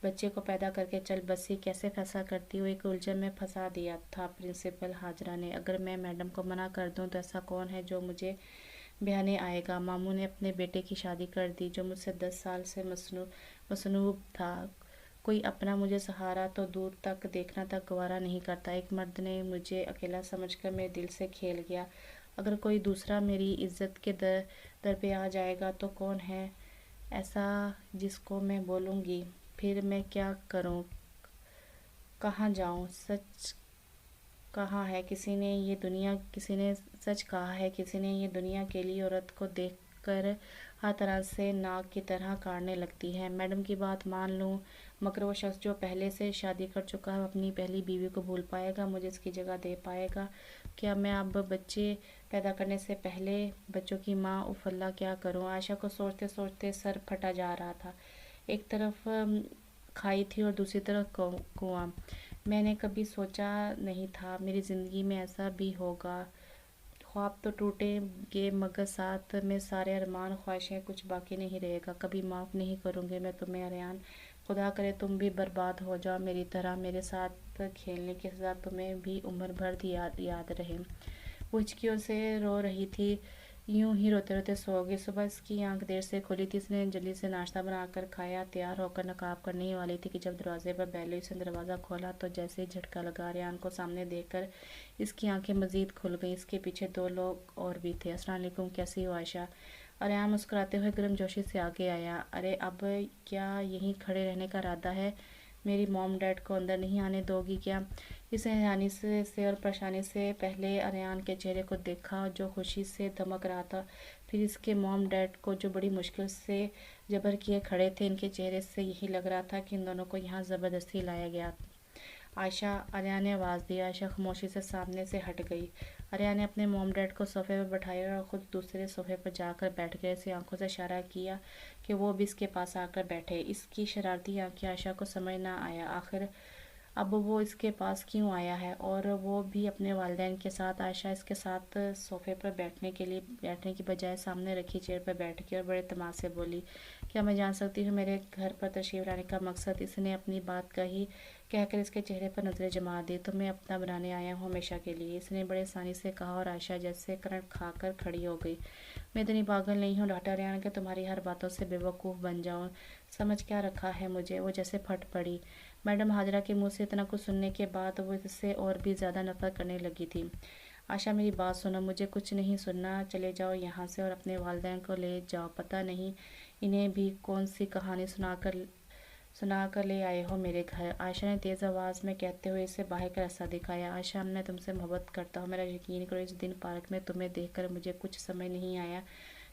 بچے کو پیدا کر کے چل بسی، کیسے فیصلہ کرتی، وہ ایک الجھن میں پھنسا دیا تھا پرنسپل حاجرہ نے۔ اگر میں میڈم کو منع کر دوں تو ایسا کون ہے جو مجھے بہانے آئے گا؟ ماموں نے اپنے بیٹے کی شادی کر دی جو مجھ سے 10 سال سے مصنوب تھا، کوئی اپنا مجھے سہارا تو دور تک دیکھنا تک گوارا نہیں کرتا۔ ایک مرد نے مجھے اکیلا سمجھ کر میرے دل سے کھیل گیا، اگر کوئی دوسرا میری عزت کے در پہ آ جائے گا تو کون ہے ایسا جس کو میں بولوں گی؟ پھر میں کیا کروں، کہاں جاؤں؟ سچ کہا ہے کسی نے سچ کہا ہے کسی نے، یہ دنیا اکیلی عورت کو دیکھ کر ہر طرح سے ناک کی طرح کاٹنے لگتی ہے۔ میڈم کی بات مان لوں مگر وہ شخص جو پہلے سے شادی کر چکا ہے اپنی پہلی بیوی کو بھول پائے گا، مجھے اس کی جگہ دے پائے گا کیا؟ میں اب بچے پیدا کرنے سے پہلے بچوں کی ماں، اف اللہ کیا کروں؟ عائشہ کو سوچتے سوچتے سر پھٹا جا رہا تھا۔ ایک طرف کھائی تھی اور دوسری طرف کنواں۔ میں نے کبھی سوچا نہیں تھا میری زندگی میں ایسا بھی ہوگا۔ خواب تو ٹوٹیں گے مگر ساتھ میں سارے ارمان خواہشیں، کچھ باقی نہیں رہے گا۔ کبھی معاف نہیں کروں گی میں تمہیں اریان، خدا کرے تم بھی برباد ہو جاؤ میری طرح، میرے ساتھ کھیلنے کی سزا تمہیں بھی عمر بھر یاد رہے۔ وہ ہچکیوں سے رو رہی تھی، یوں ہی روتے روتے سو گئی۔ صبح اس کی آنکھ دیر سے کھلی تھی، اس نے جلدی سے ناشتہ بنا کر کھایا، تیار ہو کر نقاب کرنے ہی والی تھی کہ جب دروازے پر بیل ہوئی۔ اس نے دروازہ کھولا تو جیسے ہی جھٹکا لگا، اریان کو سامنے دیکھ کر اس کی آنکھیں مزید کھل گئیں۔ اس کے پیچھے 2 لوگ اور بھی تھے۔ السلام علیکم، کیسی ہو عائشہ؟ اریان مسکراتے ہوئے گرم جوشی سے آگے آیا۔ ارے اب کیا یہیں کھڑے رہنے کا ارادہ ہے؟ میری موم ڈیڈ کو اندر نہیں آنے دو گی کیا؟ اس نے حیرانی سے اور پریشانی سے پہلے اریان کے چہرے کو دیکھا جو خوشی سے دمک رہا تھا، پھر اس کے موم ڈیڈ کو جو بڑی مشکل سے جبر کیے کھڑے تھے۔ ان کے چہرے سے یہی لگ رہا تھا کہ ان دونوں کو یہاں زبردستی لایا گیا۔ عائشہ، اریان نے آواز دی۔ عائشہ خاموشی سے سامنے سے ہٹ گئی۔ اریان نے اپنے موم ڈیڈ کو صوفے پر بٹھایا اور خود دوسرے صوفے پر جا کر بیٹھ گئے۔ اسے آنکھوں سے اشارہ کیا کہ وہ بھی اس کے پاس آ کر بیٹھے۔ اس کی شرارتی آنکھیں عائشہ کو سمجھ نہ آیا آخر اب وہ اس کے پاس کیوں آیا ہے، اور وہ بھی اپنے والدین کے ساتھ۔ عائشہ اس کے ساتھ صوفے پر بیٹھنے کی بجائے سامنے رکھی چیئر پر بیٹھ گئی اور بڑے اعتماد سے بولی، کیا میں جان سکتی ہوں میرے گھر پر تشریف لانے کا مقصد؟ اس نے اپنی بات کہہ کر اس کے چہرے پر نظریں جما دی۔ تمہیں اپنا بنانے آیا ہوں ہمیشہ کے لیے، اس نے بڑے آسانی سے کہا اور عائشہ جیسے کرنٹ کھا کر کھڑی ہو گئی۔ میں اتنی پاگل نہیں ہوں ڈاکٹر اریان کہ تمہاری ہر باتوں سے بے وقوف بن جاؤں، سمجھ کیا رکھا ہے مجھے؟ وہ جیسے پھٹ پڑی۔ میڈم حاجرہ کے منہ سے اتنا کچھ سننے کے بعد وہ اس سے اور بھی زیادہ نفرت کرنے لگی تھی۔ عائشہ میری بات سنو، مجھے کچھ نہیں سننا، چلے جاؤ یہاں سے اور اپنے والدین کو لے جاؤ، پتہ نہیں انہیں بھی کون سی کہانی سنا کر لے آئے ہو میرے گھر۔ عائشہ نے تیز آواز میں کہتے ہوئے اسے باہر کا راستہ دکھایا۔ عائشہ، میں تم سے محبت کرتا ہوں، میرا یقین کرو، اس دن پارک میں تمہیں دیکھ کر مجھے کچھ سمجھ نہیں آیا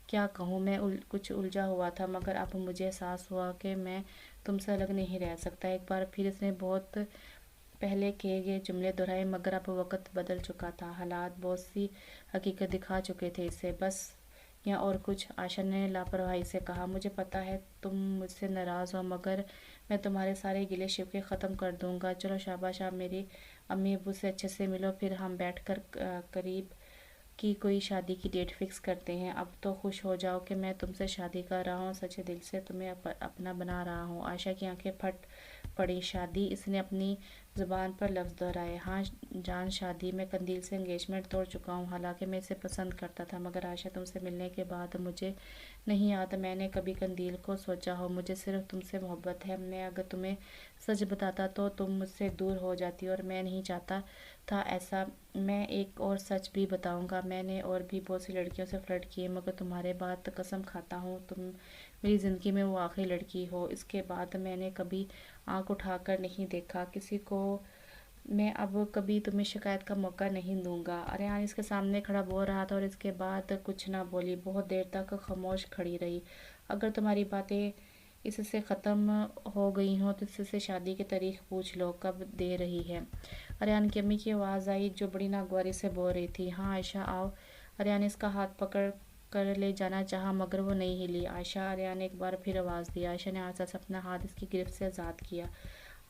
کیا کہوں، میں کچھ الجھا ہوا تھا مگر اب مجھے احساس ہوا کہ میں تم سے الگ نہیں رہ سکتا۔ ایک بار پھر اس نے بہت پہلے کہے گئے جملے دہرائے مگر اب وقت بدل چکا تھا، حالات بہت سی حقیقت دکھا چکے تھے اسے، بس یا اور کچھ؟ عائشہ نے لاپرواہی سے کہا، مجھے پتہ ہے تم مجھ سے ناراض ہو مگر میں تمہارے سارے گلے شکوے ختم کر دوں گا۔ چلو شاباش، آپ میری امی ابو سے اچھے سے ملو، پھر ہم بیٹھ کر قریب کی کوئی شادی کی ڈیٹ فکس کرتے ہیں۔ اب تو خوش ہو جاؤ کہ میں تم سے شادی کر رہا ہوں، سچے دل سے تمہیں اپنا بنا رہا ہوں۔ عائشہ کی آنکھیں پھٹ پڑی۔ شادی، اس نے اپنی زبان پر لفظ دہرائے۔ ہاں جان، شادی۔ میں قندیل سے انگیجمنٹ توڑ چکا ہوں، حالانکہ میں اسے پسند کرتا تھا، مگر عائشہ تم سے ملنے کے بعد مجھے نہیں یاد میں نے کبھی قندیل کو سوچا ہو۔ مجھے صرف تم سے محبت ہے۔ میں اگر تمہیں سچ بتاتا تو تم مجھ سے دور ہو جاتی، اور میں نہیں چاہتا تھا ایسا۔ میں ایک اور سچ بھی بتاؤں گا، میں نے اور بھی بہت سی لڑکیوں سے فلرٹ کیے، مگر تمہارے بعد قسم کھاتا ہوں تم میری زندگی میں وہ آخری لڑکی ہو۔ اس کے بعد میں نے کبھی آنکھ اٹھا کر نہیں دیکھا کسی کو۔ میں اب کبھی تمہیں شکایت کا موقع نہیں دوں گا۔ اریان اس کے سامنے کھڑا بول رہا تھا اور اس کے بعد کچھ نہ بولی، بہت دیر تک خاموش کھڑی رہی۔ اگر تمہاری باتیں اس سے ختم ہو گئی ہوں تو اس سے شادی کی تاریخ پوچھ لو، کب دے رہی ہے؟ اریان کی امی کی آواز آئی جو بڑی ناگواری سے بول رہی تھی۔ ہاں عائشہ آؤ۔ اریان نے اس کا ہاتھ پکڑ کر لے جانا چاہا، مگر وہ نہیں ہلی۔ عائشہ، اریان نے ایک بار پھر آواز دی۔ عائشہ نے آہستہ سے اپنا ہاتھ اس کی گرفت سے آزاد کیا۔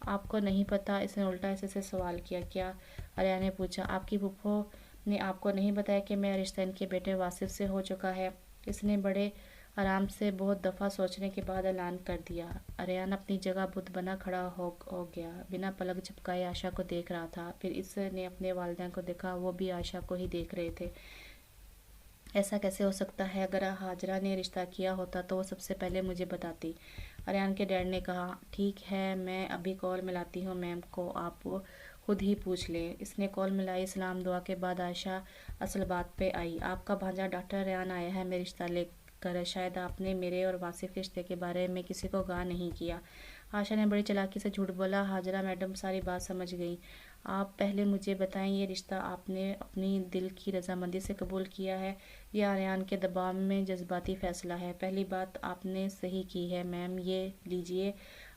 آپ کو نہیں پتہ؟ اس نے الٹا اسے سے سوال کیا۔ کیا؟ اریان نے پوچھا۔ آپ کی پھوپھو نے آپ کو نہیں بتایا کہ میرا رشتہ ان کے بیٹے واصف سے ہو چکا ہے؟ اس نے بڑے آرام سے بہت دفعہ سوچنے کے بعد اعلان کر دیا۔ اریان اپنی جگہ بت بنا کھڑا ہو گیا، بنا پلک جھپکائے عائشہ کو دیکھ رہا تھا۔ پھر اس نے اپنے والدین کو دیکھا، وہ بھی عائشہ کو ہی دیکھ رہے تھے۔ ایسا کیسے ہو سکتا ہے؟ اگر ہاجرہ نے رشتہ کیا ہوتا تو وہ سب سے پہلے مجھے بتاتی، اریان کے ڈیڈ نے کہا۔ ٹھیک ہے، میں ابھی کال ملاتی ہوں میم کو، آپ خود ہی پوچھ لیں۔ اس نے کال ملائی۔ سلام دعا کے بعد عائشہ اصل بات پہ آئی۔ آپ کا بھانجا ڈاکٹر اریان آیا ہے میں رشتہ لے کر۔ شاید آپ نے میرے اور واصف کے رشتے کے بارے میں کسی کو آگاہ نہیں کیا۔ عائشہ نے بڑی چالاکی سے جھوٹ بولا۔ ہاجرہ میڈم ساری بات سمجھ گئیں۔ آپ پہلے مجھے بتائیں، یہ رشتہ آپ نے اپنی دل کی رضامندی سے قبول کیا ہے یا اریان کے دباؤ میں جذباتی فیصلہ ہے؟ پہلی بات آپ نے صحیح کی ہے میم، یہ لیجئے۔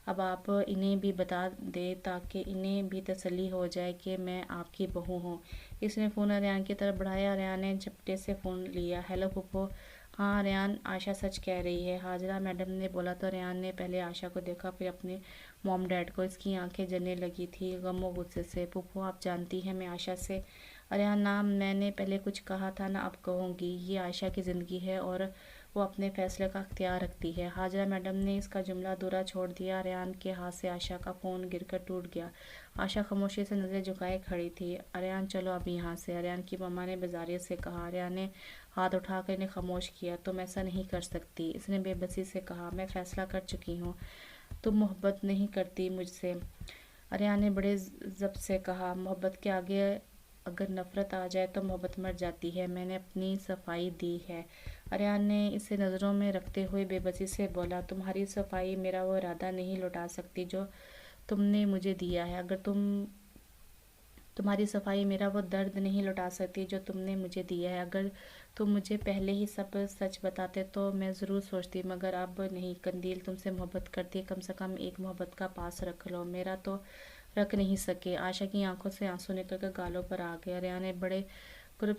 اب آپ انہیں بھی بتا دیں تاکہ انہیں بھی تسلی ہو جائے کہ میں آپ کی بہو ہوں۔ اس نے فون اریان کی طرف بڑھایا۔ اریان نے جھپٹے سے فون لیا۔ ہیلو پھوپھو۔ ہاں اریان، عائشہ سچ کہہ رہی ہے، ہاجرہ میڈم نے بولا تو اریان نے پہلے عائشہ کو دیکھا، پھر اپنے موم ڈیڈ کو۔ اس کی آنکھیں جلنے لگی تھی غم و غصے سے۔ پھوپھو آپ جانتی ہیں میں عائشہ سے… اریان، نہ میں نے پہلے کچھ کہا تھا نہ اب کہوں گی۔ یہ عائشہ کی زندگی ہے اور وہ اپنے فیصلے کا اختیار رکھتی ہے۔ ہاجرہ میڈم نے اس کا جملہ ادھورا چھوڑ دیا۔ اریان کے ہاتھ سے عائشہ کا فون گر کر ٹوٹ گیا۔ عائشہ خاموشی سے نظریں جھکائے کھڑی تھی۔ اریان چلو اب یہاں سے، اریان کی ماما نے بیزاریت سے کہا۔ اریان نے ہاتھ اٹھا کر انہیں خاموش کیا۔ تم ایسا نہیں کر سکتی، اس نے بے بسی سے کہا۔ میں فیصلہ کر چکی ہوں، تم محبت نہیں کرتی مجھ سے، اریان نے بڑے ضبط سے کہا۔ محبت کے آگے اگر نفرت آ جائے تو محبت مر جاتی ہے۔ میں نے اپنی صفائی دی ہے، اریان نے اسے نظروں میں رکھتے ہوئے بے بسی سے بولا۔ تمہاری صفائی میرا وہ ارادہ نہیں لوٹا سکتی جو تم نے مجھے دیا ہے۔ اگر تمہاری صفائی میرا وہ درد نہیں لوٹا سکتی جو تم نے مجھے دیا ہے۔ اگر تم مجھے پہلے ہی سب سچ بتاتے تو میں ضرور سوچتی، مگر اب نہیں۔ قندیل تم سے محبت کرتی ہے، کم سے کم ایک محبت کا پاس رکھ لو، میرا تو رکھ نہیں سکے۔ عائشہ کی آنکھوں سے آنسو نکل کر گالوں پر آ گئے۔ اریان نے بڑے قرب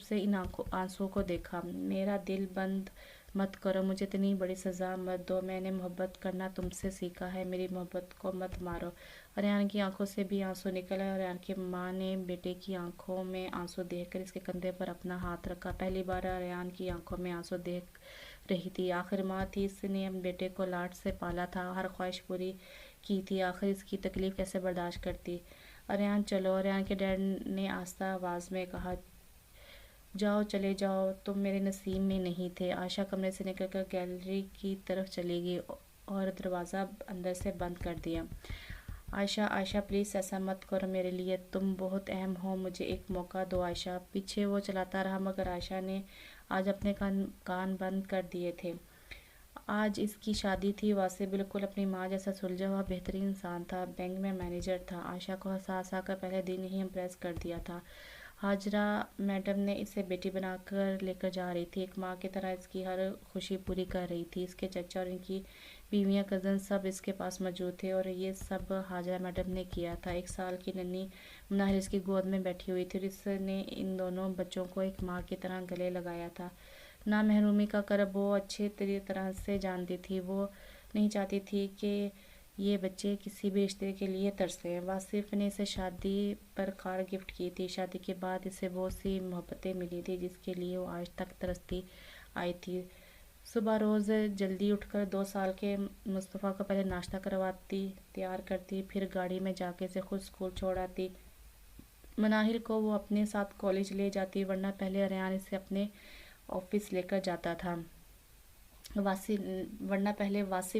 سے ان آنسوؤں کو دیکھا۔ میرا دل بند مت کرو، مجھے اتنی بڑی سزا مت دو، میں نے محبت کرنا تم سے سیکھا ہے، میری محبت کو مت مارو۔ اریان کی آنکھوں سے بھی آنسو نکل آئے۔ اریان کی ماں نے بیٹے کی آنکھوں میں آنسو دیکھ کر اس کے کندھے پر اپنا ہاتھ رکھا۔ پہلی بار اریان کی آنکھوں میں آنسو دیکھ رہی تھی۔ آخر ماں تھی، اس نے اپنے بیٹے کو لاڈ سے پالا تھا، ہر خواہش پوری کی تھی، آخر اس کی تکلیف کیسے برداشت کرتی؟ اریان چلو، اریان کے ڈیڈ نے آہستہ آواز میں کہا۔ جاؤ، چلے جاؤ، تم میرے نصیب میں نہیں تھے۔ عائشہ کمرے سے نکل کر گیلری کی طرف چلی گئی اور دروازہ اندر سے بند کر دیا۔ عائشہ پلیز ایسا مت کرو میرے لیے، تم بہت اہم ہو، مجھے ایک موقع دو عائشہ۔ پیچھے وہ چلاتا رہا، مگر عائشہ نے آج اپنے کان بند کر دیے تھے۔ آج اس کی شادی تھی۔ واصف بالکل اپنی ماں جیسا سلجھا ہوا بہترین انسان تھا، بینک میں مینیجر تھا۔ عائشہ کو ہنسا ہنسا کر پہلے دن ہی امپریس کر دیا تھا۔ ہاجرہ میڈم نے اسے بیٹی بنا کر لے کر جا رہی تھی، ایک ماں کی طرح اس کی ہر خوشی پوری کر رہی تھی۔ اس کے چچا اور ان کی بیویاں، کزن سب اس کے پاس موجود تھے اور یہ سب ہاجرہ میڈم نے کیا تھا۔ 1 سال کی ننھی مناہر اس کی گود میں بیٹھی ہوئی تھی اور اس نے ان دونوں بچوں کو ایک ماں کی طرح گلے لگایا تھا۔ نا محرومی کا کرب وہ اچھی طرح سے جانتی تھی۔ وہ نہیں چاہتی تھی کہ یہ بچے کسی بھی رشتے کے لیے ترسیں۔ واصف نے اسے شادی پر کار گفٹ کی تھی۔ شادی کے بعد اسے بہت سی محبتیں ملی تھی جس کے لیے وہ آج تک ترستی آئی تھی۔ صبح روز جلدی اٹھ کر 2 سال کے مصطفیٰ کو پہلے ناشتہ کرواتی، تیار کرتی، پھر گاڑی میں جا کے اسے خود اسکول چھوڑ آتی۔ مناہل کو وہ اپنے ساتھ کالج لے جاتی، ورنہ پہلے ریان اسے اپنے آفس لے کر جاتا تھا۔ واصف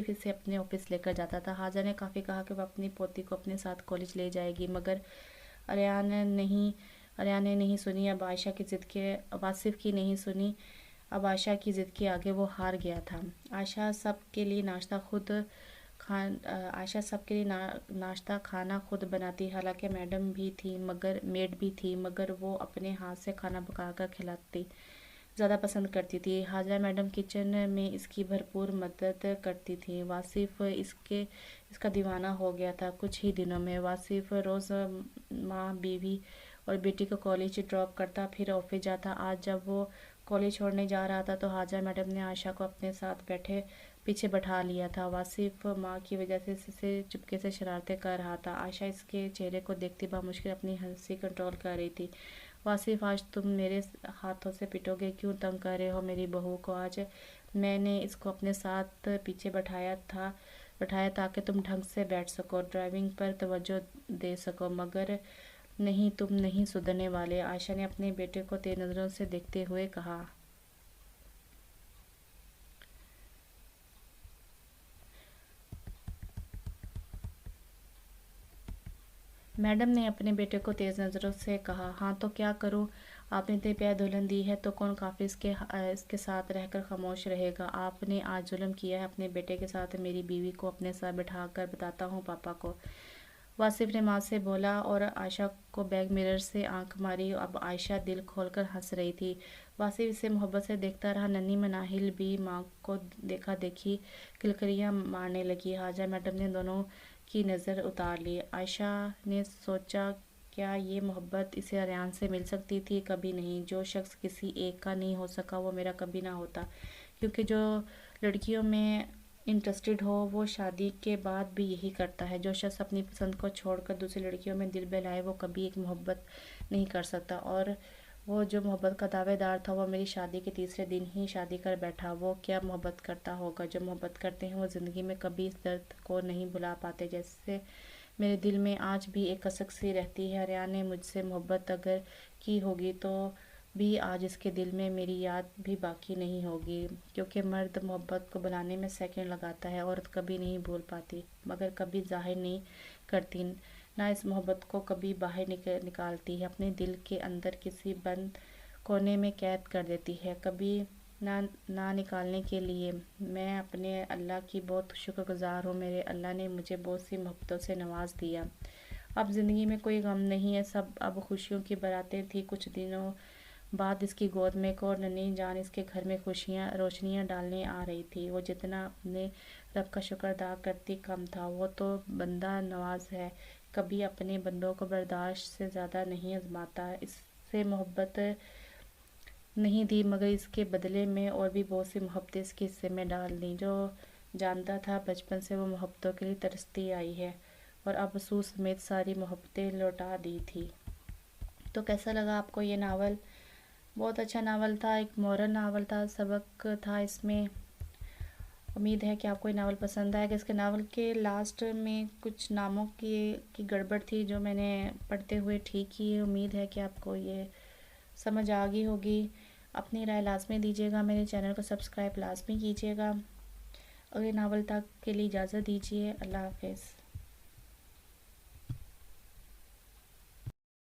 اسے اپنے آفس لے کر جاتا تھا۔ حاجہ نے کافی کہا کہ وہ اپنی پوتی کو اپنے ساتھ کالج لے جائے گی، مگر ریان نے نہیں سنی۔ واصف کی نہیں سنی۔ اب عائشہ کی ضد کے آگے وہ ہار گیا تھا۔ عائشہ سب کے لیے ناشتہ کھانا خود بناتی، حالانکہ میڈ بھی تھی، مگر وہ اپنے ہاتھ سے کھانا پکا کر کھلاتی زیادہ پسند کرتی تھی۔ حاجرہ میڈم کچن میں اس کی بھرپور مدد کرتی تھیں۔ واصف اس کا دیوانہ ہو گیا تھا۔ کچھ ہی دنوں میں واصف روز ماں، بیوی اور بیٹی کو کالج ڈراپ کرتا، پھر آفس جاتا۔ آج جب وہ کالج چھوڑنے جا رہا تھا تو حاجرہ میڈم نے عائشہ کو اپنے ساتھ پیچھے بٹھا لیا تھا۔ واصف ماں کی وجہ سے چپکے سے شرارتیں کر رہا تھا۔ عائشہ اس کے چہرے کو دیکھتی بمشکل اپنی ہنسی کنٹرول کر رہی تھی۔ واصف، آج تم میرے ہاتھوں سے پٹو گے؟ کیوں تنگ کر رہے ہو میری بہو کو؟ آج میں نے اس کو اپنے ساتھ پیچھے بٹھایا تاکہ تم ڈھنگ سے بیٹھ سکو، ڈرائیونگ پر توجہ دے سکو، مگر نہیں، تم نہیں سدھرنے والے۔ عائشہ نے اپنے بیٹے کو تیز نظروں سے دیکھتے ہوئے کہا۔ میڈم نے اپنے بیٹے کو تیز نظروں سے کہا۔ ہاں تو کیا کروں؟ آپ نے اتنی پیاری دلہن دی ہے تو کون کافی اس کے ساتھ رہ کر خاموش رہے گا؟ آپ نے آج ظلم کیا ہے اپنے بیٹے کے ساتھ۔ میری بیوی کو اپنے ساتھ بٹھا کر بتاتا ہوں پاپا کو، واصف نے ماں سے بولا اور عائشہ کو بیک مرر سے آنکھ ماری۔ اب عائشہ دل کھول کر ہنس رہی تھی۔ واصف اسے محبت سے دیکھتا رہا۔ ننھی مناہل بھی ماں کو دیکھا دیکھی کلکلیاں مارنے لگی۔ حاجرہ میڈم نے دونوں کی نظر اتار لی۔ عائشہ نے سوچا، کیا یہ محبت اسے ریان سے مل سکتی تھی؟ کبھی نہیں۔ جو شخص کسی ایک کا نہیں ہو سکا وہ میرا کبھی نہ ہوتا، کیونکہ جو لڑکیوں میں انٹرسٹڈ ہو وہ شادی کے بعد بھی یہی کرتا ہے۔ جو شخص اپنی پسند کو چھوڑ کر دوسری لڑکیوں میں دل بہلائے وہ کبھی ایک محبت نہیں کر سکتا۔ اور وہ جو محبت کا دعوے دار تھا وہ میری شادی کے تیسرے دن ہی شادی کر بیٹھا۔ وہ کیا محبت کرتا ہوگا؟ جو محبت کرتے ہیں وہ زندگی میں کبھی اس درد کو نہیں بھلا پاتے، جیسے میرے دل میں آج بھی ایک کسک سی رہتی ہے۔ ریان نے مجھ سے محبت اگر کی ہوگی تو بھی آج اس کے دل میں میری یاد بھی باقی نہیں ہوگی، کیونکہ مرد محبت کو بلانے میں سیکنڈ لگاتا ہے، عورت کبھی نہیں بھول پاتی، مگر کبھی ظاہر نہیں کرتی، نہ اس محبت کو کبھی باہر نکالتی ہے، اپنے دل کے اندر کسی بند کونے میں قید کر دیتی ہے، کبھی نہ نکالنے کے لیے۔ میں اپنے اللہ کی بہت شکر گزار ہوں۔ میرے اللہ نے مجھے بہت سی محبتوں سے نواز دیا۔ اب زندگی میں کوئی غم نہیں ہے، سب اب خوشیوں کی باراتیں تھیں۔ کچھ دنوں بعد اس کی گود میں ایک اور ننھی جان اس کے گھر میں روشنیاں ڈالنے آ رہی تھی۔ وہ جتنا اپنے رب کا شکر ادا کرتی کم تھا۔ وہ تو بندہ نواز ہے، کبھی اپنے بندوں کو برداشت سے زیادہ نہیں آزماتا۔ اس سے محبت نہیں دی، مگر اس کے بدلے میں اور بھی بہت سی محبتیں اس کے حصے میں ڈال دیں۔ جو جانتا تھا بچپن سے وہ محبتوں کے لیے ترستی آئی ہے، اور اب افسوس سمیت ساری محبتیں لوٹا دی تھی۔ تو کیسا لگا آپ کو یہ ناول؟ بہت اچھا ناول تھا، ایک مورل ناول تھا، سبق تھا اس میں۔ امید ہے کہ آپ کو یہ ناول پسند آئے گا۔ اس کے ناول کے لاسٹ میں کچھ ناموں کی گڑبڑ تھی جو میں نے پڑھتے ہوئے ٹھیک کی ہے۔ امید ہے کہ آپ کو یہ سمجھ آ گئی ہوگی۔ اپنی رائے لازمی دیجیے گا، میرے چینل کو سبسکرائب لازمی کیجیے گا۔ اگلے ناول تک کے لیے اجازت دیجیے۔ اللہ حافظ۔